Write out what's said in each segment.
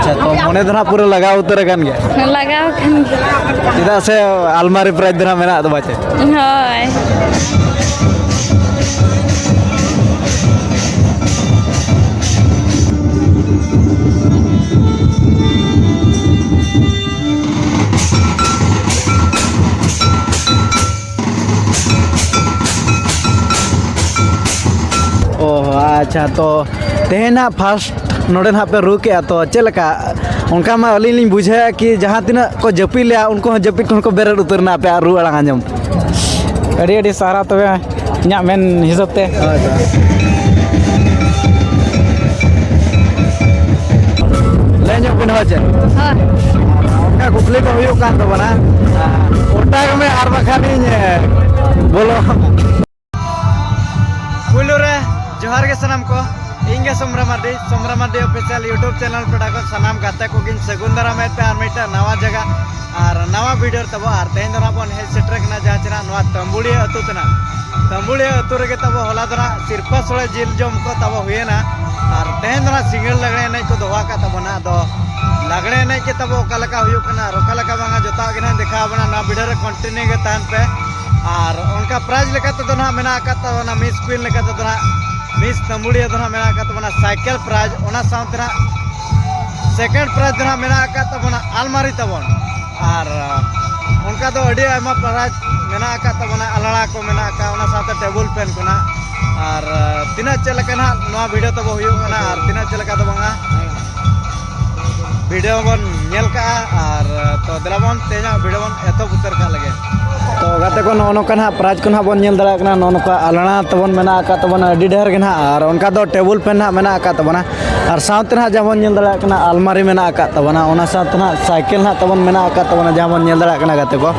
अच्छा तो मोने दो पूरा लगा उतर गन गया लगाओ चेदा से अलमारी प्राइस दो मेना तो बाचे होय ओह अच्छा तो तेना फास्ट नोडे ना पे रुके तो चलका उनका मा अली बुझे कि जहाँ तीन को जपी लिया उनको जपी को बेरड उतरना पे रू अड़ांग आंजम अड़ी सारा तबे इᱧᱟᱹᱜ मेन हिसाब ते लेंजो बिन हो चे उनका कुपली को हुयो कान तो बना ओटा में आर बखानी बोलो कुलो रे जोहार के सनम को इंगे Somra Mardi official YouTube channel पे डाको सनाम गाते को गिन सगुंदरा में पे आर मिटा नवा जगह और नवा वीडियो तब और तेन दरा बन हे सेटर कना जहां चना नवा तंबुड़ी अतु तना तंबुड़ी अतु रे तब होला दरा सिरपा सोले जिल जम को तब हुएना और तेन दरा सिंगल लगड़े नहीं को दोहा का तबना दो लगड़े नहीं के तब ओकालका हुयो कना रोकालका बांगा जोता गिना देखा बना ना वीडियो रे कंटिन्यू के तान पे और उनका प्राइज लेका तो ना मेना का तो ना मिस क्वीन लेका तो ना मिस तंबुड़ी तो ना मेना का तो ना साइकिल प्राइज ओना साउंड ना सेकंड प्राइज ना मेना का तो ना अलमारी तबन और उनका तो अड़ी आयमा प्राइज मेना का तो ना अलड़ा को मेना का ओना साथ टेबल फैन को ना और तीना चलका ना नवा वीडियो तो हुयो ना और तीना चलका तो बांगा वीडियो बन नेल का और तो दलाबन तेजा वीडियो बन एतो उतर का लगे तो गाते को नोका ना प्राइज को ना बन नेल दड़ा कना नोका अलना तबन मेना का तबन अडी ढेर के ना और उनका दो टेबल फैन ना मेना का तबना और साथ ना जबन नेल दड़ा कना अलमारी मेना का तबना ओना साथ ना साइकिल ना तबन मेना का तबना जबन नेल दड़ा कना गाते को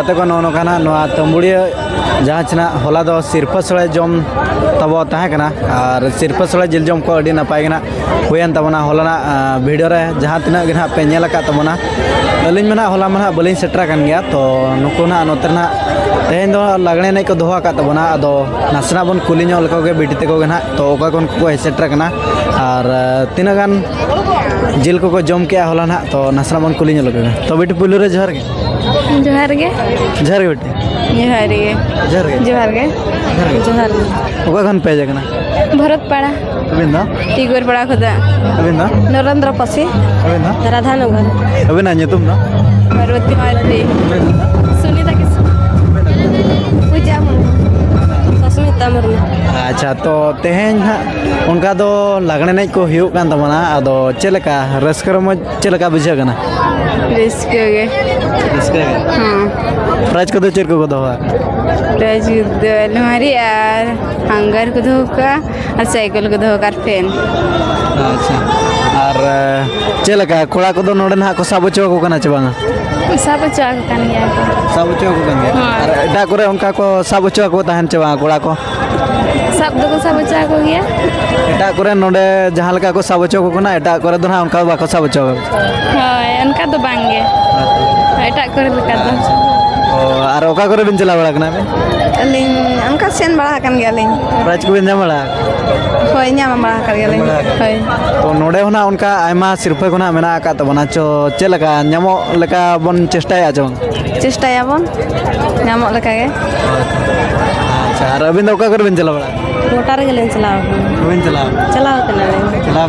गाते को नोनो काना नोआ तंबुड़िया जहाँ चना होला दो सिरपा सड़े जम तब तहाँ कना और सिरपा सड़े जिल जम को अड़ी नपाय कना हुयन तबना होला वीडियो रे जहाँ तिना गिना पे नेल का तबना अलिन मना होला मना बलिन सेट्रा कान गया तो नुको ना नोतना तेहेन दो लगने नहीं को दोहा का तबना अदो नासना बन कुली ᱧᱚᱜ ᱞᱮᱠᱟ ᱜᱮ ᱵᱤᱴᱤ ᱛᱮᱠᱚ ᱜᱮ ᱱᱟᱦᱟᱜ ᱛᱚ ᱚᱠᱟ ᱠᱷᱚᱱ ᱠᱚ ᱦᱮᱡ ᱥᱮᱴᱮᱨ ᱠᱟᱱᱟ ᱟᱨ ᱛᱤᱱᱟᱹᱜ ᱜᱟᱱ ᱡᱤᱞ ᱠᱚᱠᱚ ᱡᱚᱢ ᱠᱮᱜᱼᱟ ᱦᱚᱞᱟ ᱱᱟᱦᱟᱜ ᱛᱚ ᱱᱟᱥᱮᱱᱟᱜ ᱵᱚᱱ ᱠᱩᱞᱤ ᱧᱚᱜ ᱞᱮᱠᱟ ᱜᱮ ᱛᱚ ᱵᱤᱴᱤ ᱯᱩᱭᱞᱩ ᱨᱮ ᱡᱚᱦᱟᱨ ᱜᱮ जोहार गे ᱡᱚᱦᱟᱨ ᱜᱮ ᱵᱤᱴᱤ जोहार गे ᱡᱚᱦᱟर गे जोहार गे जोहार गे ᱚᱠᱟ ᱠᱷᱚᱱ ᱯᱮ ᱦᱮᱡ ᱟᱠᱟᱱᱟ भरत पाड़ा ᱟᱹᱵᱤᱱ ᱫᱚ टिगोर पाड़ा खुदा ᱟᱹᱵᱤᱱ ᱫᱚ नरेंद्र पसी ᱟᱹᱵᱤᱱ ᱫᱚ राधानगर ᱟᱹᱵᱤᱱᱟᱜ ᱧᱩᱛᱩᱢ ᱫᱚ पार्वती मारुति सुनीता किस पूजा मुर्मू सस्मिता मुर्मू अच्छा तो तेहेन हां उनका दो लगने नहीं को हुयुग कान तमना अदो चेलका रस्कर मो चेलका बुझा कना रिस्क गे रस्कर हां प्राइज को दो चेर को दोहा राज अलमारी और हंगर को धोका और साइकिल को धोका फैन अच्छा और चेलका कोड़ा को दो नोडे ना को साबो चो को कना चबांगा सब चाक कान गया साबो चो को कन गया और एटा करे उनका को साबो चो को तहन चबा कोड़ा को सब दो को सब चाक हो गया एटा करे नोडे जहां लका को साबो चो को कना एटा करे दो ना उनका बाको साबो चो हां उनका तो बांगे एटा करे लका तो और ओका करे बिन चला बड़ा कना बे अलिंग उनका सेन बड़ा कान गया लिंग प्राइज को बिन जाम बड़ा होय ᱧᱟᱢ बड़ा कर गया लिंग होय तो नोडे होना उनका आयमा सिरफे को ना मेना का तबना चो चेलका ᱧᱟᱢᱚᱜ लेका बन चेष्टाया जो चेष्टायाबन ᱧᱟᱢᱚᱜ ᱞᱮᱠᱟ गे अच्छा और अबिन दो का कर बिन चला बड़ा मोटर गे लेन चलाओ बिन चला चलाओ कना चला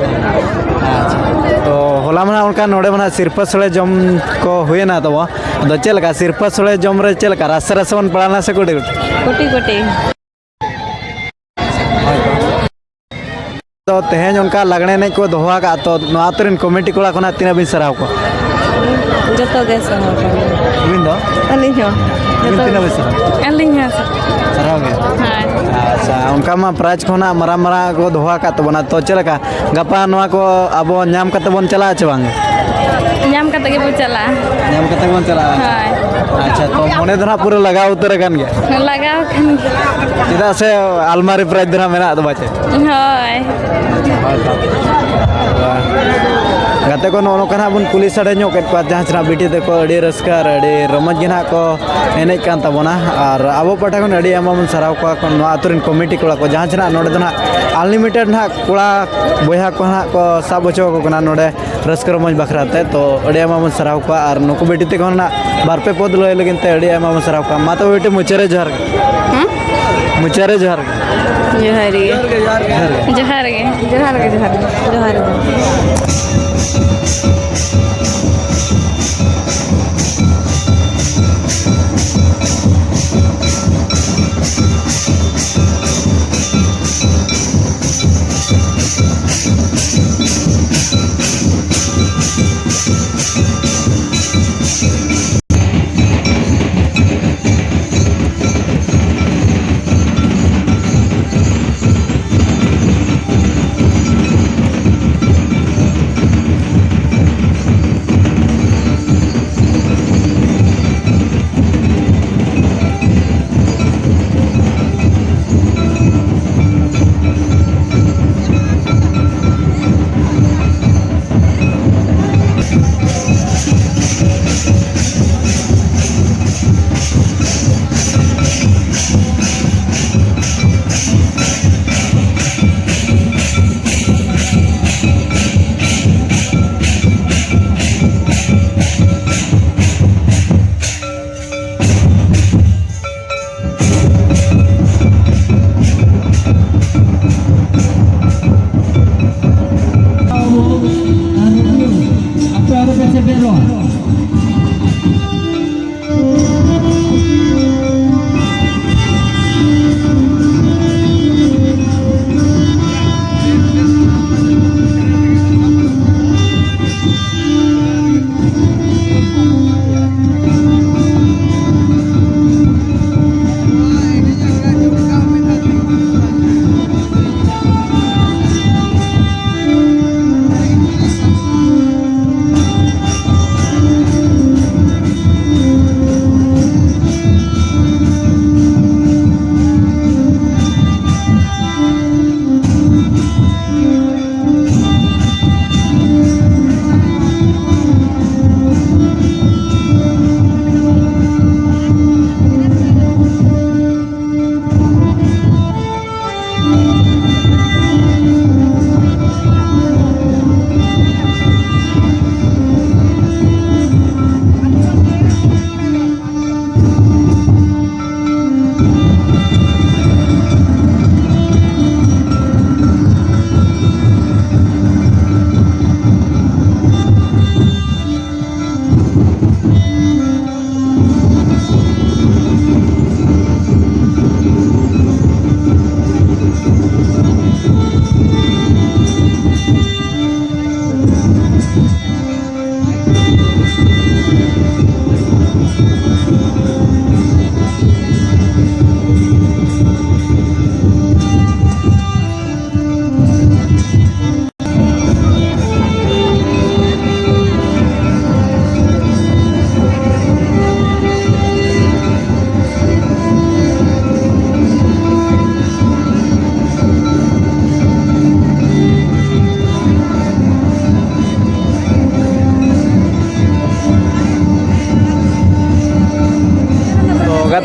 अच्छा तो होला मना उनका नोडे मना सिरफा सळे जम को हुए ना तब दो चेलका सिरफा सळे जम रे चेलका रस रस बन पड़ाना से कोटी कोटी कोटी तो तेहेन उनका लगने नहीं को दोहा का तो नोआतरिन कमेटी कोला कोना तीना बिन सराव को जतो गे सहो बिन दो अलिंग हो बिन तीना बिन सराव अलिंग हो सराव गे हां अच्छा उनका मा प्राइज खोना मरा मरा को दोहा का तो बना तो चलका गपा नोआ को अब नाम कते बन चला छ बांग ᱧᱟᱢ ᱠᱟᱛᱮ ᱜᱮ ᱵᱚ ᱪᱟᱞᱟᱜᱼᱟ नाम कते बन चला ᱦᱳᱭ अच्छा तो मोने धना पूरा लगा उतर कान गया ᱞᱟᱜᱟᱣ ᱠᱟᱱ चिदा से अलमारी प्राइज धना मेना तो बाचे ᱦᱳᱭ गाते को नो कना बन पुलिस अड़े ᱧᱚᱜ केत को जहां चना बिटी ते को अड़ी रस्कार अड़ी रमज गिना को एने कान तबना और आबो पटा को अड़ी एमा मन सराव को को नो आतुरिन कमिटी कोला को जहां चना नोडे दना अनलिमिटेड ना कोला बोया को ना को सब बचो को कना नोडे रस्कार रमज बखराते तो अड़ी एमा मन सराव को और नुको बिटी ते को ना बारपे पद लय लगिन ते अड़ी एमा मन सराव को मातो बिटी मुचरे जहर मुचरे जहर जोहार गे जोहार गे जोहार गे जोहार गे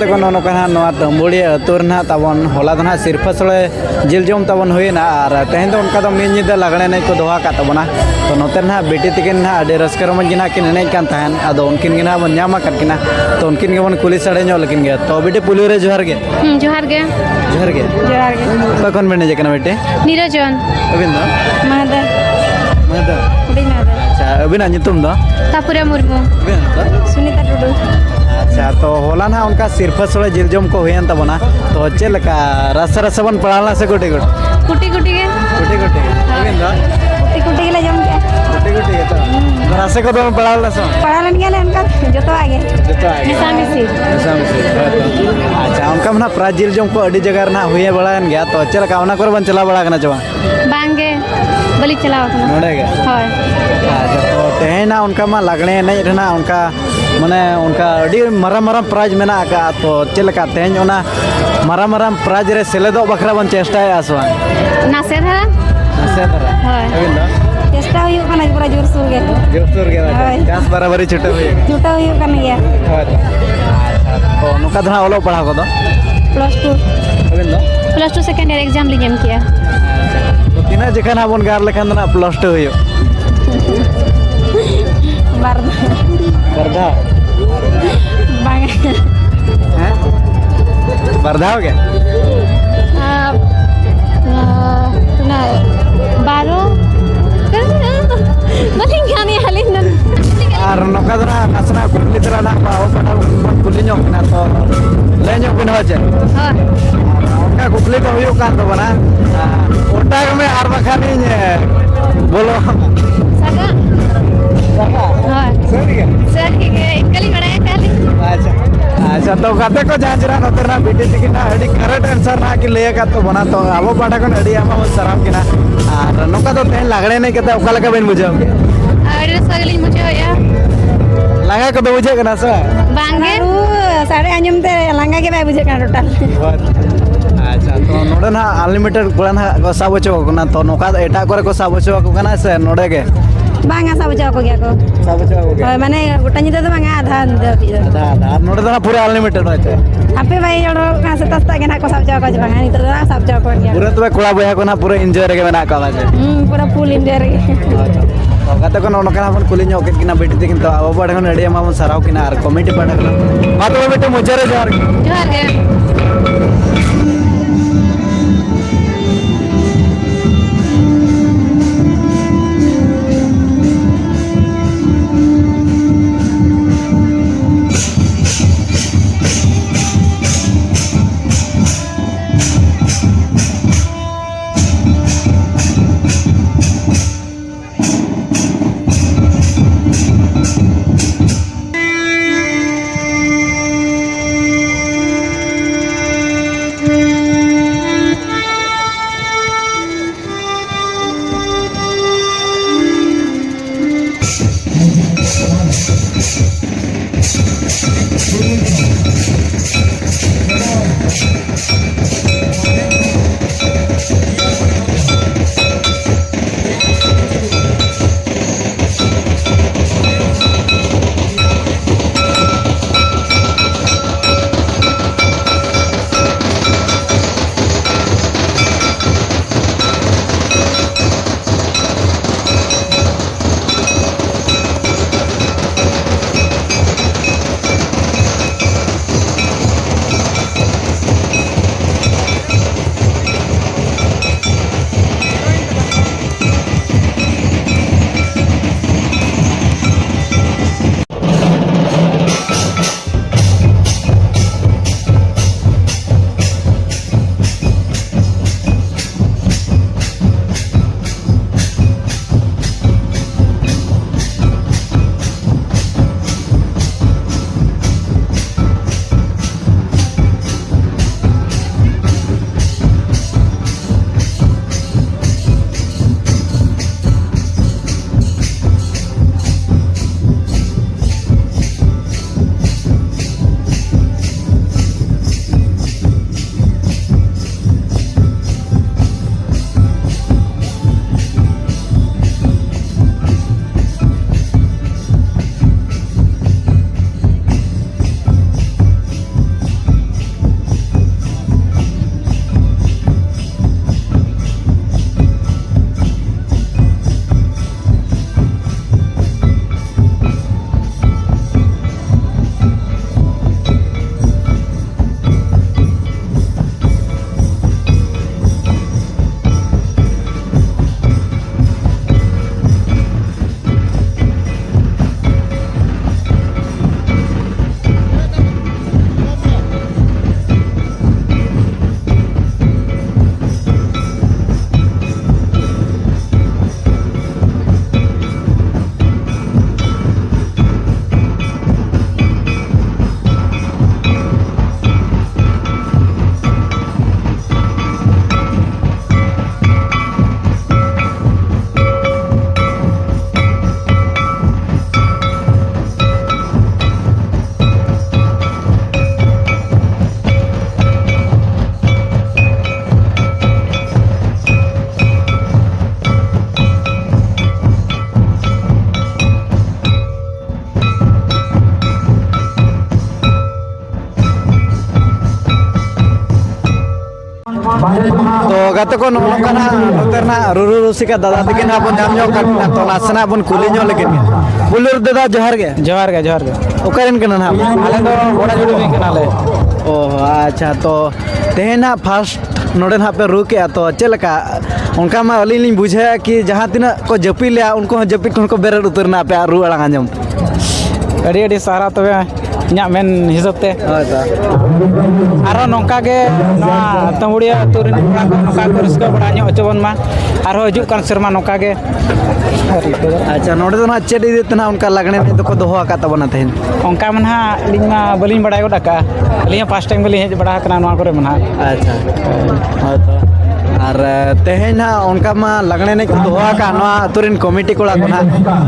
को नोका तंबुड़ी अतुर ना तबन होला दो सिरफा सड़े जिल जम तबन हुईना और तेहन तो उनका मिद निदा लगड़े नहीं को दोहा का तबना तो नोते ना बेटी तकिन ना अभी रस्क रमज गिना किन एनेज कान तहन अदो उनकिन गिना बन नामा किना तो उनकिन गे बन कुली सड़े नो लेकिन गे तो बेटी पुलियो रे जोहार गे जोहार गे जोहार गे जोहार गे तो कौन बने जकना बेटे नीरजन अबिन दो महदा महदा उड़ी महदा अच्छा अबिन तुम दो तापुरा मुर्मू अबिन दो सुनीता टुडू अच्छा तो होला ना उनका सिरफा सड़े जिल जम को हुईन तबना तो चल का रस रस बन पड़ाला से गोटे गोटे कुटी कुटी के गोटे गोटे अबिन दो कुटी कुटी के ले जम के गोटे गोटे तो रसे को तो पड़ाला सो पढ़ालन के ले उनका जो तो आगे मिसा मिसी अच्छा उनका मना प्राजिल जम को अड़ी जगह ना हुए बड़ान गया तो चल का उना कर बन चला बड़ा कना चवा बांगे बलि चलाव कना नोड़े गया हाय अच्छा तो तेना उनका मा लगने नहीं रहना उनका माने उनका अड़ी मरा मरा प्राइज में ना का तो चल का तेन उना मरा मरा प्राइज रे सेलेदो बखरा बन चेष्टा है आसवा नासे धरा से तरह हाय अबिन दो चेष्टा हुई कना पूरा जोर सुर के जोर के चांस बराबरी छुटे हुए झूठा हुई कना गया तो नुका धना ओलो पढ़ा को दो +2 अबिन दो +2 सेकेंड ईयर एग्जाम ली जम किया तो तीना जखन आपन गार लेखन ना +2 हुयो बारदा वर्धा बांगे हैं वर्धा हो गया ना 12 बलिंग गानी हालिन और नौका दना नसना कुली तरह ना पाओ पटा कुली ᱧᱚᱜ ना तो ले ᱧᱚᱜ बिन हो जाए हां उनका कुली तो हुयो कान तो बना ओटा में आर बखानी बोलो सगा हां सही है सर के इकली बड़ा है खाली अच्छा अच्छा तो गाते को जांचरा नतरना बीटी तकिन ना अड़ी करेक्ट आंसर ना कि लेया का तो बना तो आबो पाटा को अड़ी आमा सराम किना और नौका तो तेन लागड़े नहीं कहता ओका लगा बिन बुझाओ और सगली मुझे होया लगा को तो बुझे कना सा बांगे सारे आंजम ते लंगा के बाय बुझे का टोटल अच्छा तो नोडे ना अनलिमिटेड गुड़ा ना को साबोचो को ना तो नौका एटा करे को साबोचो को कना से नोडे के बांगा सब जाओ को गया को साबोचो को होय माने गोटा निते तो बांगा आधा दे आधा नोडे तो ना पूरा अनलिमिटेड होते आपे भाई जोड़ो का से तस्ता के ना को सब जाओ को बांगा नि तो सब जाओ को गया पूरा तो कोड़ा बया को ना पूरा एंजॉय रे के ना का बाजे पूरा फुल इंडिया रे तो गाते को नोका अपन कुली ᱧᱚᱜ के किना बेटी तकिन तो आबो बड़ को अड़ी आमा सराव किना और कमेटी पड़ा मा तो बेटे मुझे रे जोहार जोहार गे गाते को नोकना नोतेरना रुरु रुसिका दादा तकिन हाबन जाम जो काटना तो नासना बन कुली जो लेकिन बुलुर दादा जोहार गे ओकरेन कना ना आले दो बड़ा जुड़ी में कना ले ओ अच्छा तो तेना फर्स्ट नोडे ना पे रुके तो चलका उनका मा अली लिंग बुझे कि जहां तिना को जपी लिया उनको जपी को बेरे उतरना पे रु अड़ांग आंजम अड़ी अड़ी सारा तबे इᱧᱟᱹᱜ ᱢᱮᱱ ᱦᱤᱥᱟᱹᱵ ᱛᱮ ᱟᱨᱦᱚᱸ ᱱᱚᱝᱠᱟ ᱜᱮ ᱱᱚᱣᱟ ᱛᱟᱹᱢᱩᱲᱤᱭᱟᱹ ᱟᱹᱛᱩ ᱨᱮᱱ ᱠᱚᱲᱟ ᱠᱚ ᱱᱚᱝᱠᱟ ᱠᱚ ᱨᱟᱹᱥᱠᱟᱹ ᱵᱟᱲᱟ ᱧᱚᱜ ᱦᱚᱪᱚ ᱵᱚᱱ ᱢᱟ ᱟᱨᱦᱚᱸ ᱦᱤᱡᱩᱜ ᱠᱟᱱ ᱥᱮᱨᱢᱟ ᱱᱚᱝᱠᱟ ᱜᱮ अच्छा नोडे तो ना चेड इदी तना उनका लगने में तो को दोहो आका तबना तेन ᱚᱱᱠᱟ ᱢᱟ ᱱᱟᱦᱟᱜ ᱟᱹᱞᱤᱧ ᱢᱟ ᱵᱟᱹᱞᱤᱧ ᱵᱟᱲᱟᱭ ᱜᱚᱫ ᱟᱠᱟᱜᱼᱟ ᱟᱹᱞᱤᱧ ᱦᱚᱸ ᱯᱷᱟᱥᱴ ᱴᱟइम ᱵᱟᱹᱞᱤᱧ ᱦᱮᱡ ᱵᱟᱲᱟ ᱟᱠᱟᱱᱟ ᱱᱚᱣᱟ ᱠᱚᱨᱮ ᱢᱟ ᱱᱟᱦᱟᱜ अच्छा तो और तेहेना उनका मा लगने ने को दोहो आका नवा तुरिन कमिटी कोड़ा को ना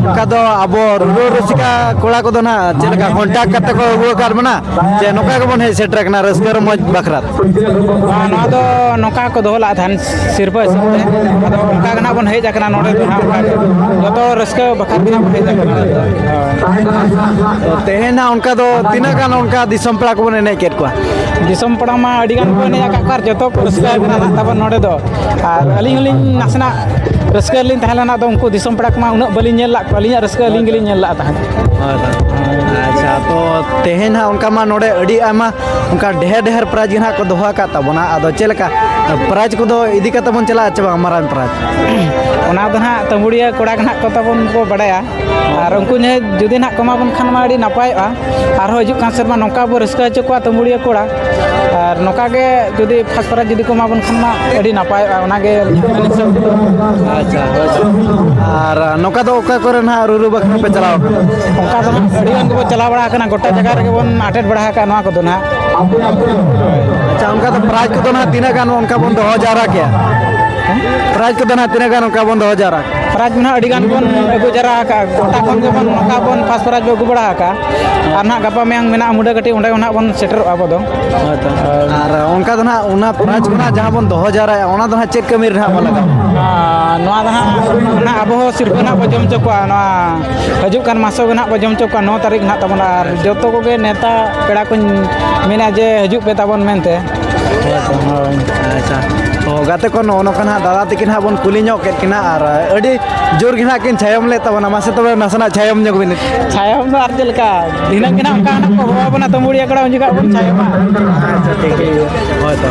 उनका दो अबो रुरु रुसिका कोड़ा को दो ना चेलका कांटेक्ट करते को वो कर बना जे नोका को बन हे सेट रखना रस्कर मज बखरात ᱱᱚᱣᱟ ᱫᱚ ᱱᱚᱝᱠᱟ ᱠᱚ ᱫᱚᱦᱚ ᱞᱟᱜ ᱛᱟᱦᱮᱱ ᱥᱤᱨᱯᱟᱹ ᱦᱤᱥᱟᱹᱵ ᱛᱮ ᱟᱫᱚ ᱚᱱᱠᱟ ᱜᱮ ᱱᱟᱦᱟᱜ ᱵᱚᱱ ᱦᱮᱡ ᱟᱠᱟᱱᱟ ᱱᱚᱰᱮ ᱫᱚ ᱱᱟᱦᱟᱜ ᱚᱱᱠᱟ ᱜᱮ ᱡᱚᱛᱚ ᱨᱟᱹᱥᱠᱟᱹ ᱵᱟᱠᱷᱨᱟ ᱛᱮ ᱵᱚᱱ ᱦᱮᱡ ᱟᱠᱟᱱᱟ तो तेहेना उनका दो तीना गान उनका दिसम पड़ा को बने केट को दिसम पड़ा मा अड़ी गान को एनेज आकाद को आर जतो को रस्का गना ना ताबन नोडे दो आर अलिंग हलिंग नासना रस्का लिन तहलना दो उनको दिसम पड़ा मा उना बलिन नेल ला अलिंग रस्का लिंग लिन नेल ला तहन अच्छा तो तेहेना उनका मा नोडे अड़ी आमा उनका ढेर ढेर प्राइज ना को दोहा का तबना आदो चेलका प्राइज को दो इदी का तबन चला अच्छा मारान प्राइज ओना दो ना तमुड़िया कोड़ा गना को तबन को बडाया आर उनको ने जुदी ना कमा बन खान मा अड़ी नापायआ आर हो हिजु कान सेरमा नोका बो रस्का हचो को तमुड़िया कोड़ा are Nokha gay जुदी first prize जुदी कमा बन खान मा अड़ी नापायआ ओना गे अच्छा और नोका दो ओका करे ना रुरु बखना पे चलाओ उनका तो अड़ी गान को चला बड़ा करना गोटा जगह रे बन अटेट बड़ा का नवा को दो ना अच्छा उनका तो प्राइज को तो ना तीना गान उनका बन 2000 क्या प्राइज को तो ना तीना गान उनका बन 2000 प्राइज में अड़ी गान बन अगु जरा का गोटा कोन के बन नोका बन फर्स्ट प्राइज अगु बड़ा का आर ना गपा में मेना मुडा कटी उंडे ना बन सेटर आबो दो और उनका तो ना उना प्राइज को ना जहां बन 2000 है उना तो ना चेक कमी रहा बोला नवा दहा ना अबो सिरपा ना बजम चोका ना हजू कान मासो ना बजम चोका 9 तारीख ना तबन आर जतो को के नेता पेड़ा को मेना जे हजू पे तबन मेनते अच्छा तो गाते को नो कना दादा तकिन हा बन कुली ᱧᱚᱜ केट किना और अडी जोर गिना किन छायम ले तबना मासे तबे नसना छायम ᱧᱚᱜ बिन छायम दो आर जलका दिना किना उनका ना को होवा बना तमुड़िया कड़ा उनका बन छायम अच्छा ठीक है हो तो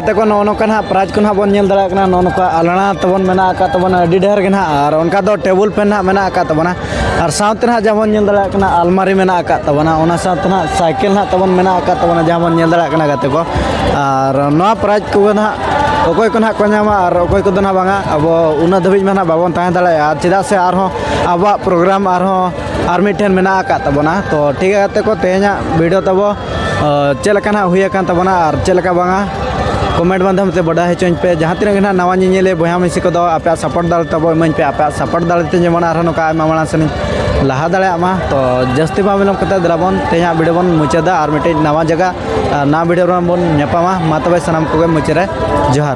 गाते को नौका ना प्राइज को ना बन नेल दड़ा कना नौका अलना तबन मेना का तबन अडी ढेर के ना और उनका दो टेबल पे ना मेना का तबना और साउथ ना जमन नेल दड़ा कना अलमारी मेना का तबना ओना साउथ ना साइकिल ना तबन मेना का तबना जमन नेल दड़ा कना गाते को और नो प्राइज को ना अकोय को ना को नामा और अकोय को ना बांगा अब उना धबिज में ना बाबन ताहे दड़ा चेदा से आरो अब प्रोग्राम आर मिठन मेना का तबना तो ठीक है गाते को तेहना वीडियो तबो चलका हुई तबना और चलका बांगा कमेंट माध्यम से बड़ा हेचों पे जहाँ तीन ना नवा निले बया मिसी को आप सपोर्ट दाड़े तब इमां पे आप सपोर्ट दाड़े जेमन और नौका माड़ा से लहा दाड़ा तो जस्ती बा विलम्ब करते दराबन तेज वीडियो बन मुचादा और मिट्टे नवा जगह नवा वीडियो बन नापामा मा तबे सनाम को मुचादे जोहार।